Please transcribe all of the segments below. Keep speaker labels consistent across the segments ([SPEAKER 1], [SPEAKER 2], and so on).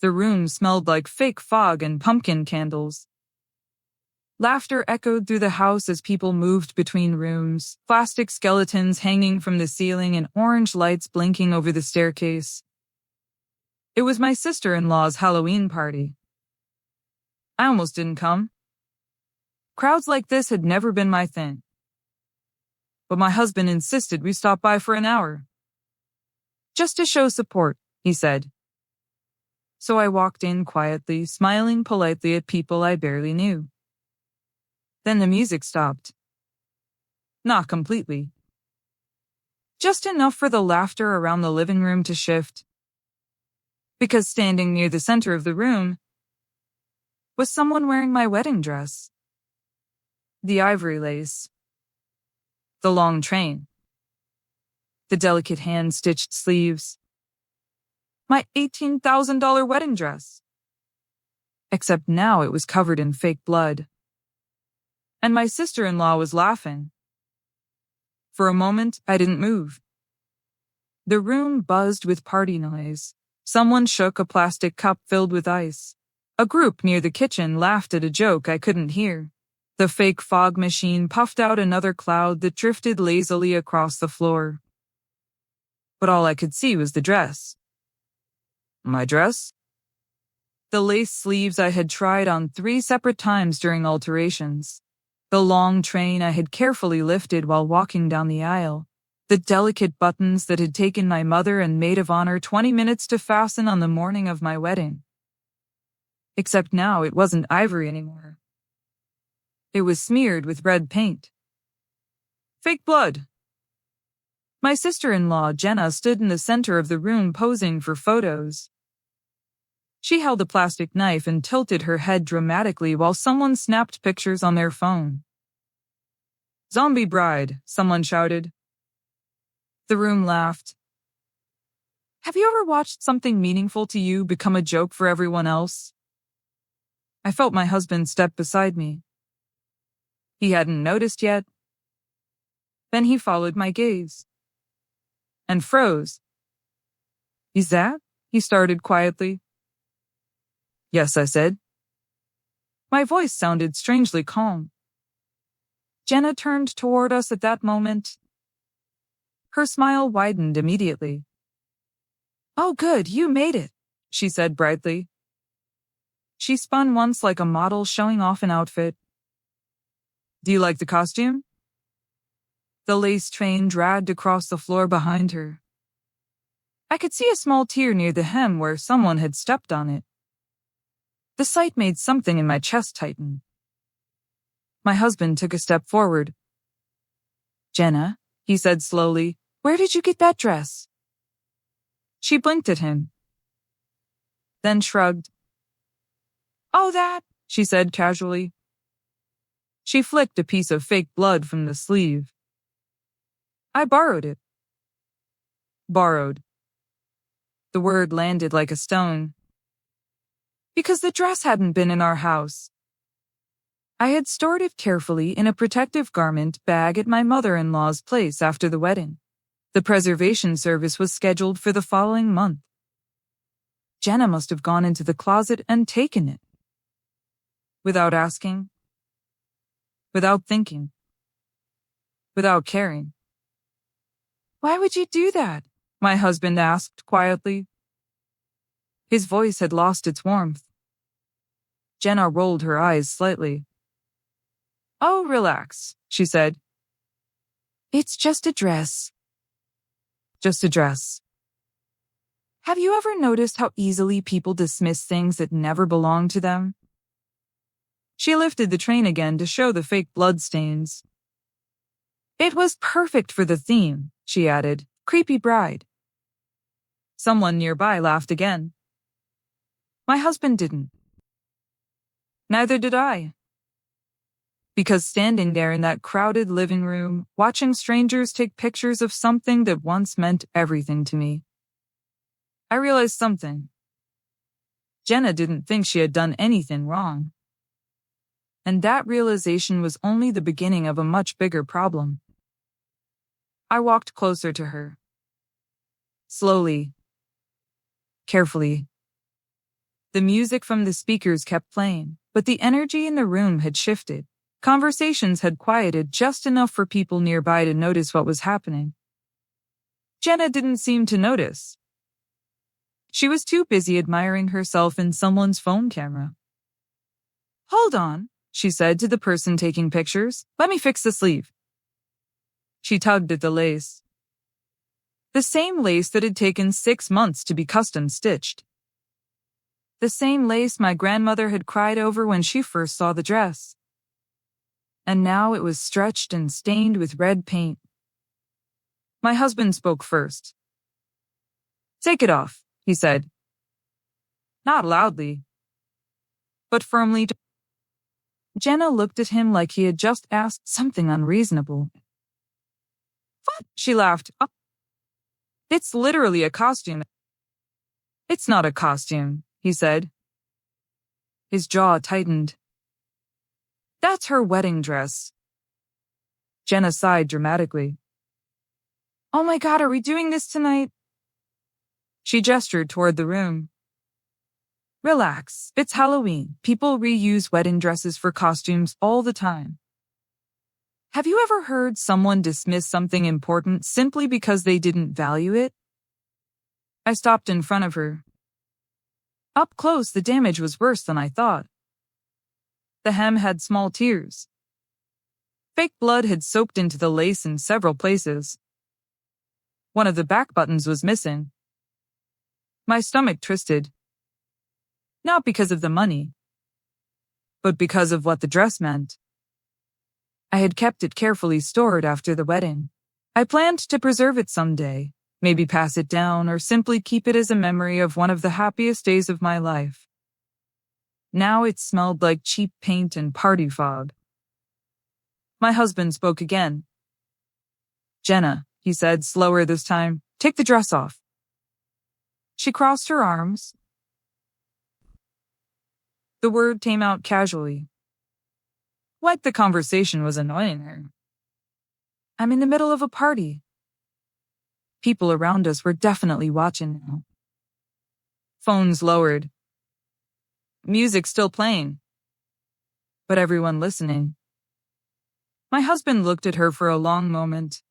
[SPEAKER 1] The room smelled like fake fog and pumpkin candles. Laughter echoed through the house as people moved between rooms, plastic skeletons hanging from the ceiling and orange lights blinking over the staircase. It was my sister-in-law's Halloween party. I almost didn't come. Crowds like this had never been my thing. But my husband insisted we stop by for an hour. Just to show support, he said. So I walked in quietly, smiling politely at people I barely knew. Then the music stopped. Not completely. Just enough for the laughter around the living room to shift. Because standing near the center of the room was someone wearing my wedding dress. The ivory lace. The long train. The delicate hand-stitched sleeves. My $18,000 wedding dress. Except now it was covered in fake blood. And my sister-in-law was laughing. For a moment, I didn't move. The room buzzed with party noise. Someone shook a plastic cup filled with ice. A group near the kitchen laughed at a joke I couldn't hear. The fake fog machine puffed out another cloud that drifted lazily across the floor. But all I could see was the dress. My dress? The lace sleeves I had tried on 3 separate times during alterations. The long train I had carefully lifted while walking down the aisle. The delicate buttons that had taken my mother and maid of honor 20 minutes to fasten on the morning of my wedding. Except now it wasn't ivory anymore. It was smeared with red paint. Fake blood. My sister-in-law, Jenna, stood in the center of the room posing for photos. She held a plastic knife and tilted her head dramatically while someone snapped pictures on their phone. Zombie bride, someone shouted. The room laughed. Have you ever watched something meaningful to you become a joke for everyone else? I felt my husband step beside me. He hadn't noticed yet. Then he followed my gaze. And froze. Is that? He started quietly. Yes, I said. My voice sounded strangely calm. Jenna turned toward us at that moment. Her smile widened immediately. Oh, good, you made it, she said brightly. She spun once like a model showing off an outfit. Do you like the costume? The lace train dragged across the floor behind her. I could see a small tear near the hem where someone had stepped on it. The sight made something in my chest tighten. My husband took a step forward. Jenna, he said slowly, where did you get that dress? She blinked at him. Then shrugged. Oh, that, she said casually. She flicked a piece of fake blood from the sleeve. I borrowed it. Borrowed. The word landed like a stone. Because the dress hadn't been in our house. I had stored it carefully in a protective garment bag at my mother-in-law's place after the wedding. The preservation service was scheduled for the following month. Jenna must have gone into the closet and taken it. Without asking. Without thinking. Without caring. Why would you do that? My husband asked quietly. His voice had lost its warmth. Jenna rolled her eyes slightly. Oh, relax, she said. It's just a dress. Just a dress. Have you ever noticed how easily people dismiss things that never belong to them? She lifted the train again to show the fake blood stains. It was perfect for the theme, she added. Creepy bride. Someone nearby laughed again. My husband didn't. Neither did I. Because standing there in that crowded living room, watching strangers take pictures of something that once meant everything to me, I realized something. Jenna didn't think she had done anything wrong. And that realization was only the beginning of a much bigger problem. I walked closer to her. Slowly. Carefully. The music from the speakers kept playing, but the energy in the room had shifted. Conversations had quieted just enough for people nearby to notice what was happening. Jenna didn't seem to notice. She was too busy admiring herself in someone's phone camera. "Hold on," she said to the person taking pictures. "Let me fix the sleeve." She tugged at the lace. The same lace that had taken 6 months to be custom stitched. The same lace my grandmother had cried over when she first saw the dress. And now it was stretched and stained with red paint. My husband spoke first. "Take it off," he said. Not loudly, but firmly. Jenna looked at him like he had just asked something unreasonable. "What?" She laughed. "Oh, it's literally a costume." "It's not a costume," he said. His jaw tightened. "That's her wedding dress." Jenna sighed dramatically. "Oh my God, are we doing this tonight?" She gestured toward the room. "Relax, it's Halloween. People reuse wedding dresses for costumes all the time. Have you ever heard someone dismiss something important simply because they didn't value it?" I stopped in front of her. Up close, the damage was worse than I thought. The hem had small tears. Fake blood had soaked into the lace in several places. One of the back buttons was missing. My stomach twisted. Not because of the money, but because of what the dress meant. I had kept it carefully stored after the wedding. I planned to preserve it someday, maybe pass it down or simply keep it as a memory of one of the happiest days of my life. Now it smelled like cheap paint and party fog. My husband spoke again. "Jenna," he said, slower this time, "take the dress off." She crossed her arms. The word came out casually, like the conversation was annoying her. I'm in the middle of a party. People around us were definitely watching now. Phones lowered. Music still playing. But everyone listening. My husband looked at her for a long moment.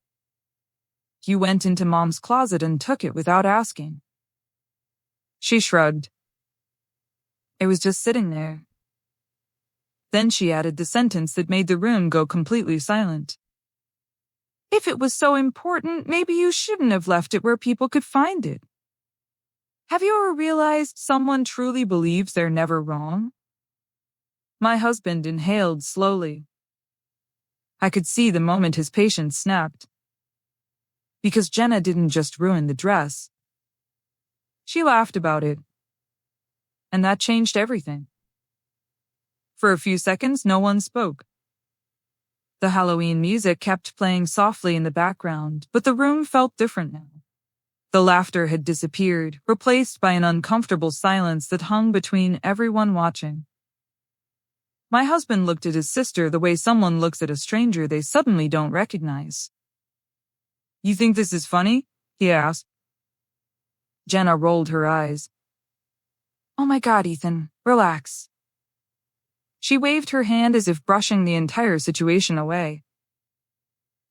[SPEAKER 1] "You went into Mom's closet and took it without asking." She shrugged. "It was just sitting there." Then she added the sentence that made the room go completely silent. "If it was so important, maybe you shouldn't have left it where people could find it. Have you ever realized someone truly believes they're never wrong?" My husband inhaled slowly. I could see the moment his patience snapped. Because Jenna didn't just ruin the dress. She laughed about it. And that changed everything. For a few seconds, no one spoke. The Halloween music kept playing softly in the background, but the room felt different now. The laughter had disappeared, replaced by an uncomfortable silence that hung between everyone watching. My husband looked at his sister the way someone looks at a stranger they suddenly don't recognize. "You think this is funny?" he asked. Jenna rolled her eyes. "Oh my God, Ethan, relax." She waved her hand as if brushing the entire situation away.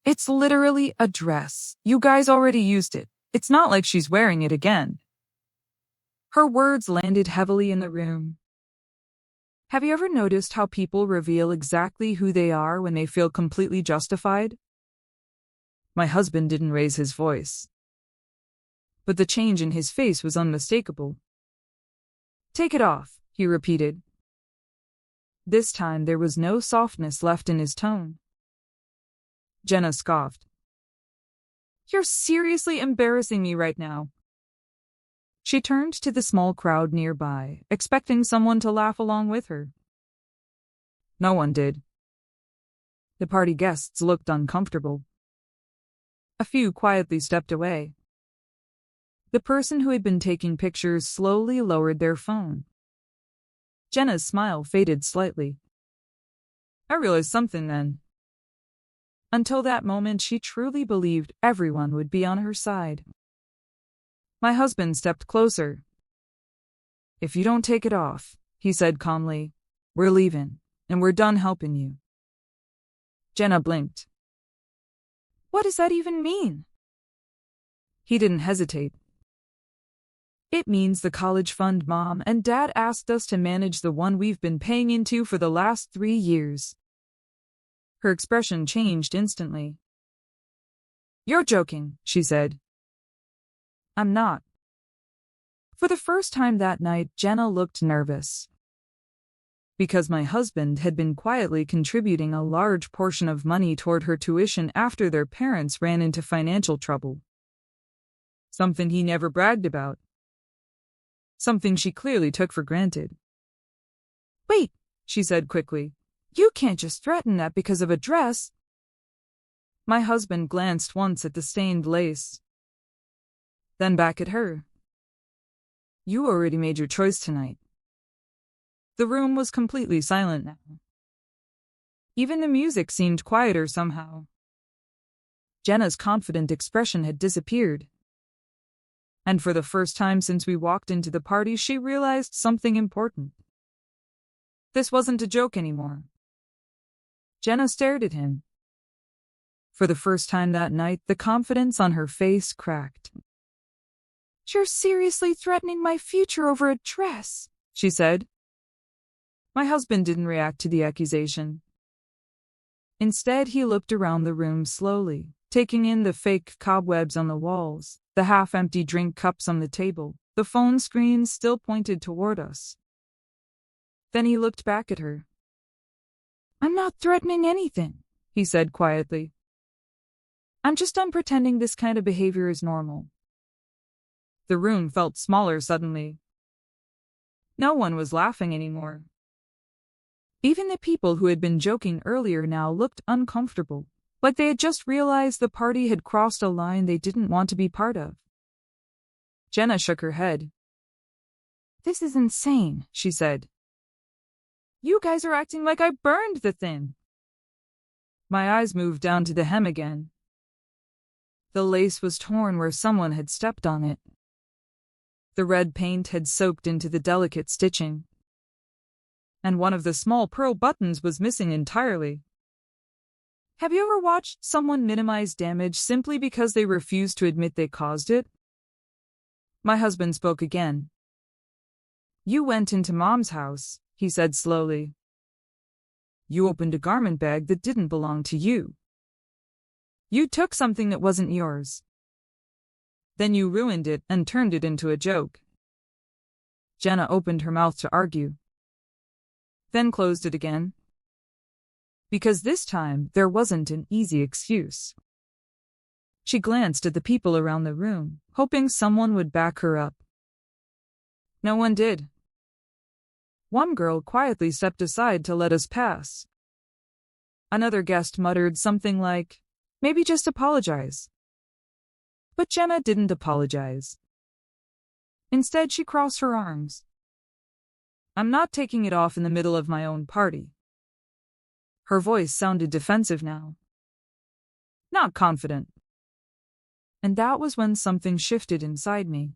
[SPEAKER 1] "It's literally a dress. You guys already used it. It's not like she's wearing it again." Her words landed heavily in the room. Have you ever noticed how people reveal exactly who they are when they feel completely justified? My husband didn't raise his voice, but the change in his face was unmistakable. "Take it off," he repeated. This time there was no softness left in his tone. Jenna scoffed. "You're seriously embarrassing me right now." She turned to the small crowd nearby, expecting someone to laugh along with her. No one did. The party guests looked uncomfortable. A few quietly stepped away. The person who had been taking pictures slowly lowered their phone. Jenna's smile faded slightly. I realized something then. Until that moment, she truly believed everyone would be on her side. My husband stepped closer. If you don't take it off, he said calmly, we're leaving, and we're done helping you. Jenna blinked. What does that even mean? He didn't hesitate. It means the college fund Mom and Dad asked us to manage, the one we've been paying into for the last 3 years. Her expression changed instantly. You're joking, she said. I'm not. For the first time that night, Jenna looked nervous. Because my husband had been quietly contributing a large portion of money toward her tuition after their parents ran into financial trouble. Something he never bragged about. Something she clearly took for granted. Wait, she said quickly. You can't just threaten that because of a dress. My husband glanced once at the stained lace, then back at her. You already made your choice tonight. The room was completely silent now. Even the music seemed quieter somehow. Jenna's confident expression had disappeared. And for the first time since we walked into the party, she realized something important. This wasn't a joke anymore. Jenna stared at him. For the first time that night, the confidence on her face cracked. You're seriously threatening my future over a dress, she said. My husband didn't react to the accusation. Instead, he looked around the room slowly, taking in the fake cobwebs on the walls, the half-empty drink cups on the table, the phone screen still pointed toward us. Then he looked back at her. I'm not threatening anything, he said quietly. I'm just pretending this kind of behavior is normal. The room felt smaller suddenly. No one was laughing anymore. Even the people who had been joking earlier now looked uncomfortable, like they had just realized the party had crossed a line they didn't want to be part of. Jenna shook her head. This is insane, she said. You guys are acting like I burned the thing. My eyes moved down to the hem again. The lace was torn where someone had stepped on it. The red paint had soaked into the delicate stitching. And one of the small pearl buttons was missing entirely. Have you ever watched someone minimize damage simply because they refuse to admit they caused it? My husband spoke again. You went into Mom's house, he said slowly. You opened a garment bag that didn't belong to you. You took something that wasn't yours. Then you ruined it and turned it into a joke. Jenna opened her mouth to argue, then closed it again. Because this time, there wasn't an easy excuse. She glanced at the people around the room, hoping someone would back her up. No one did. One girl quietly stepped aside to let us pass. Another guest muttered something like, maybe just apologize. But Jenna didn't apologize. Instead, she crossed her arms. I'm not taking it off in the middle of my own party. Her voice sounded defensive now, not confident. And that was when something shifted inside me.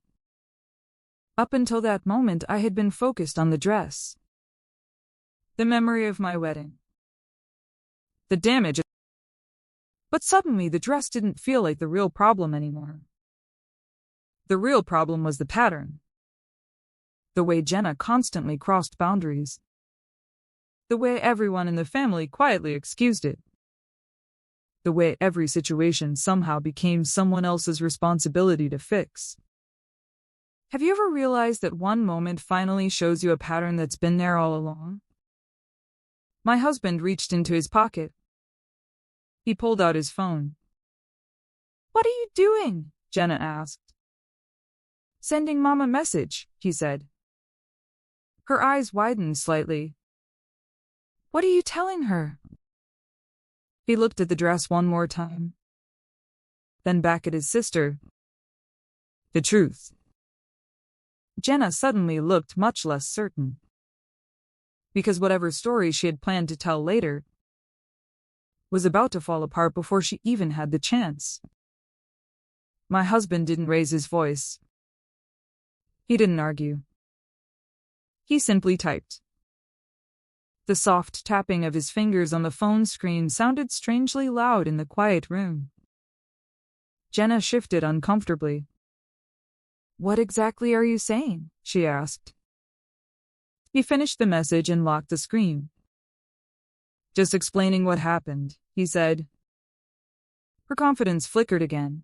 [SPEAKER 1] Up until that moment, I had been focused on the dress, the memory of my wedding, the damage. But suddenly, the dress didn't feel like the real problem anymore. The real problem was the pattern. The way Jenna constantly crossed boundaries. The way everyone in the family quietly excused it. The way every situation somehow became someone else's responsibility to fix. Have you ever realized that one moment finally shows you a pattern that's been there all along? My husband reached into his pocket. He pulled out his phone. What are you doing? Jenna asked. Sending Mom a message, he said. Her eyes widened slightly. What are you telling her? He looked at the dress one more time, then back at his sister. The truth. Jenna suddenly looked much less certain. Because whatever story she had planned to tell later was about to fall apart before she even had the chance. My husband didn't raise his voice. He didn't argue. He simply typed. The soft tapping of his fingers on the phone screen sounded strangely loud in the quiet room. Jenna shifted uncomfortably. "What exactly are you saying?" she asked. He finished the message and locked the screen. "Just explaining what happened," he said. Her confidence flickered again.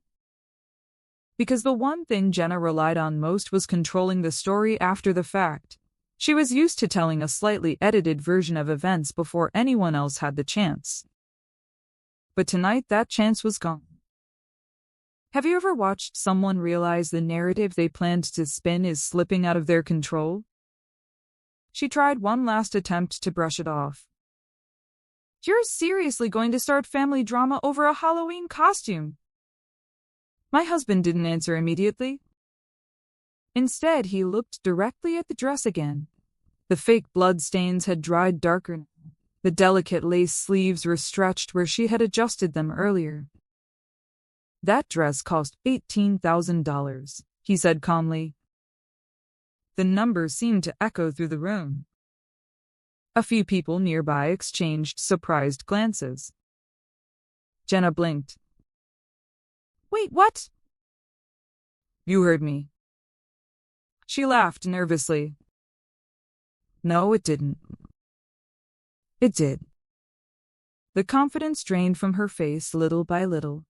[SPEAKER 1] Because the one thing Jenna relied on most was controlling the story after the fact. She was used to telling a slightly edited version of events before anyone else had the chance. But tonight that chance was gone. Have you ever watched someone realize the narrative they planned to spin is slipping out of their control? She tried one last attempt to brush it off. "You're seriously going to start family drama over a Halloween costume?" My husband didn't answer immediately. Instead, he looked directly at the dress again. The fake blood stains had dried darker now. The delicate lace sleeves were stretched where she had adjusted them earlier. "That dress cost $18,000, he said calmly. The number seemed to echo through the room. A few people nearby exchanged surprised glances. Jenna blinked. "Wait, what?" "You heard me." She laughed nervously. "No, it didn't." "It did." The confidence drained from her face little by little.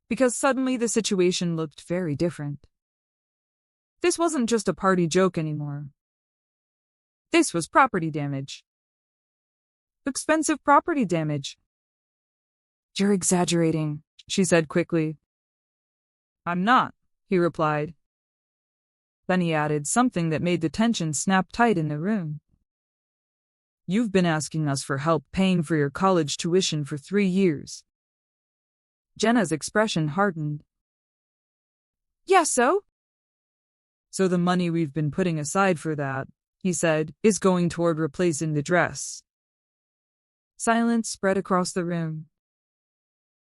[SPEAKER 1] Because suddenly the situation looked very different. This wasn't just a party joke anymore. This was property damage. Expensive property damage. "You're exaggerating," she said quickly. "I'm not," he replied. Then he added something that made the tension snap tight in the room. "You've been asking us for help paying for your college tuition for 3 years. Jenna's expression hardened. "Yeah, so?" "So the money we've been putting aside for that," he said, "is going toward replacing the dress." Silence spread across the room.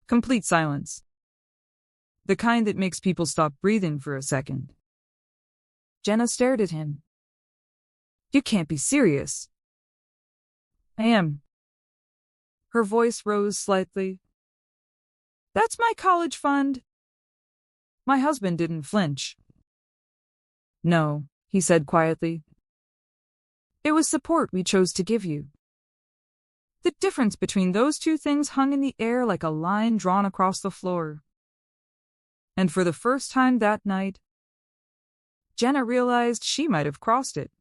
[SPEAKER 1] Complete silence. The kind that makes people stop breathing for a second. Jenna stared at him. "You can't be serious." "I am." Her voice rose slightly. "That's my college fund." My husband didn't flinch. "No," he said quietly. "It was support we chose to give you." The difference between those two things hung in the air like a line drawn across the floor. And for the first time that night, Jenna realized she might have crossed it.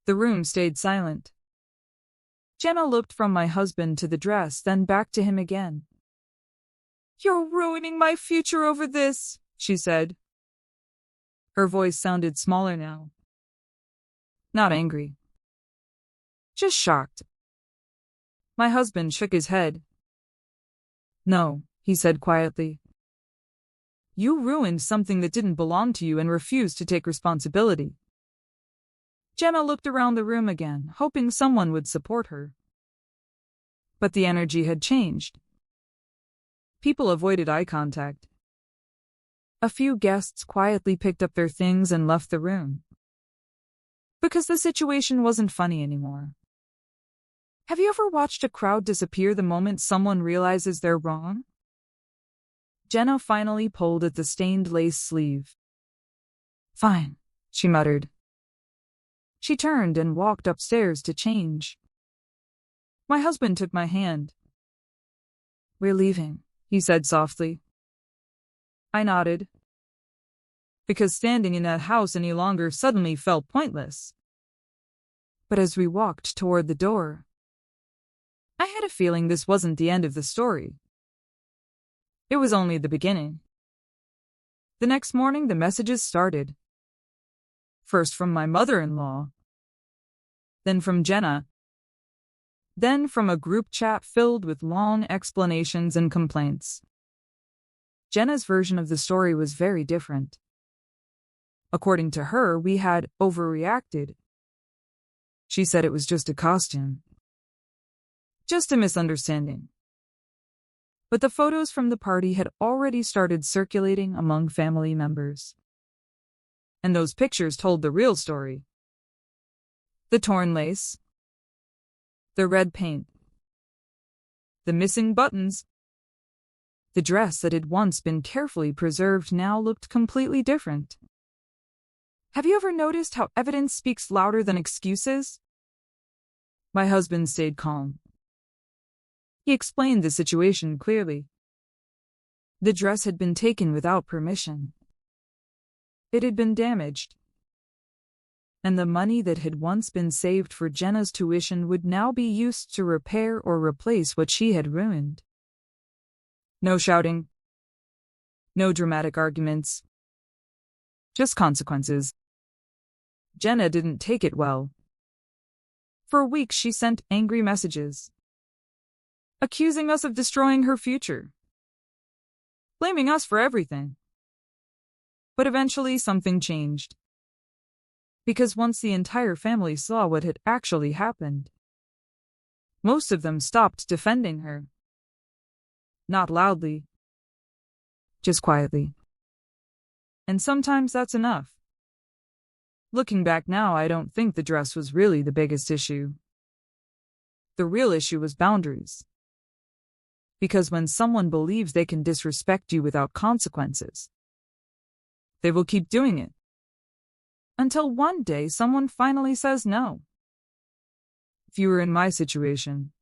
[SPEAKER 1] The room stayed silent. Jenna looked from my husband to the dress, then back to him again. "You're ruining my future over this," she said. Her voice sounded smaller now. Not angry. Just shocked. My husband shook his head. "No," he said quietly. "You ruined something that didn't belong to you and refused to take responsibility." Jenna looked around the room again, hoping someone would support her. But the energy had changed. People avoided eye contact. A few guests quietly picked up their things and left the room. Because the situation wasn't funny anymore. Have you ever watched a crowd disappear the moment someone realizes they're wrong? Jenna finally pulled at the stained lace sleeve. "Fine," she muttered. She turned and walked upstairs to change. My husband took my hand. "We're leaving," he said softly. I nodded. Because standing in that house any longer suddenly felt pointless. But as we walked toward the door, I had a feeling this wasn't the end of the story. It was only the beginning. The next morning, the messages started. First from my mother-in-law. Then from Jenna. Then from a group chat filled with long explanations and complaints. Jenna's version of the story was very different. According to her, we had overreacted. She said it was just a costume. Just a misunderstanding. But the photos from the party had already started circulating among family members. And those pictures told the real story. The torn lace, the red paint, the missing buttons. The dress that had once been carefully preserved now looked completely different. Have you ever noticed how evidence speaks louder than excuses? My husband stayed calm. He explained the situation clearly. The dress had been taken without permission. It had been damaged. And the money that had once been saved for Jenna's tuition would now be used to repair or replace what she had ruined. No shouting. No dramatic arguments. Just consequences. Jenna didn't take it well. For weeks she sent angry messages, accusing us of destroying her future, blaming us for everything. But eventually something changed. Because once the entire family saw what had actually happened, most of them stopped defending her. Not loudly, just quietly. And sometimes that's enough. Looking back now, I don't think the dress was really the biggest issue. The real issue was boundaries. Because when someone believes they can disrespect you without consequences, they will keep doing it. Until one day someone finally says no. If you were in my situation,